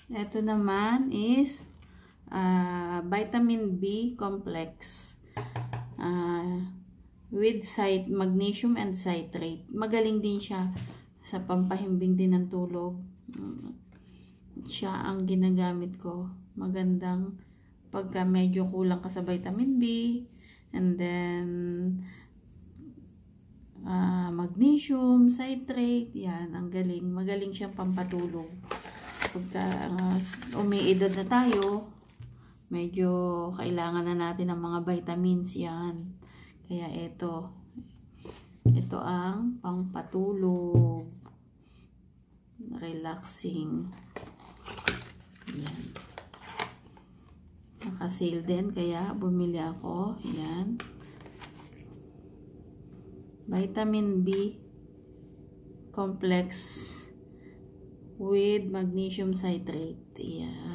Ito naman is vitamin B complex with magnesium and citrate. Magaling din siya sa pampahimbing din ng tulog. Siya ang ginagamit ko. Magandang pagka medyo kulang ka sa vitamin B, and then magnesium, citrate, yan, ang galing. Magaling siyang pampatulog. Pagka umiidad na tayo, medyo kailangan na natin ng mga vitamins, yan. Kaya ito ang pampatulog, relaxing. Yan. Naka-sale din, kaya bumili ako. Yan. Vitamin B complex with magnesium citrate. Yan.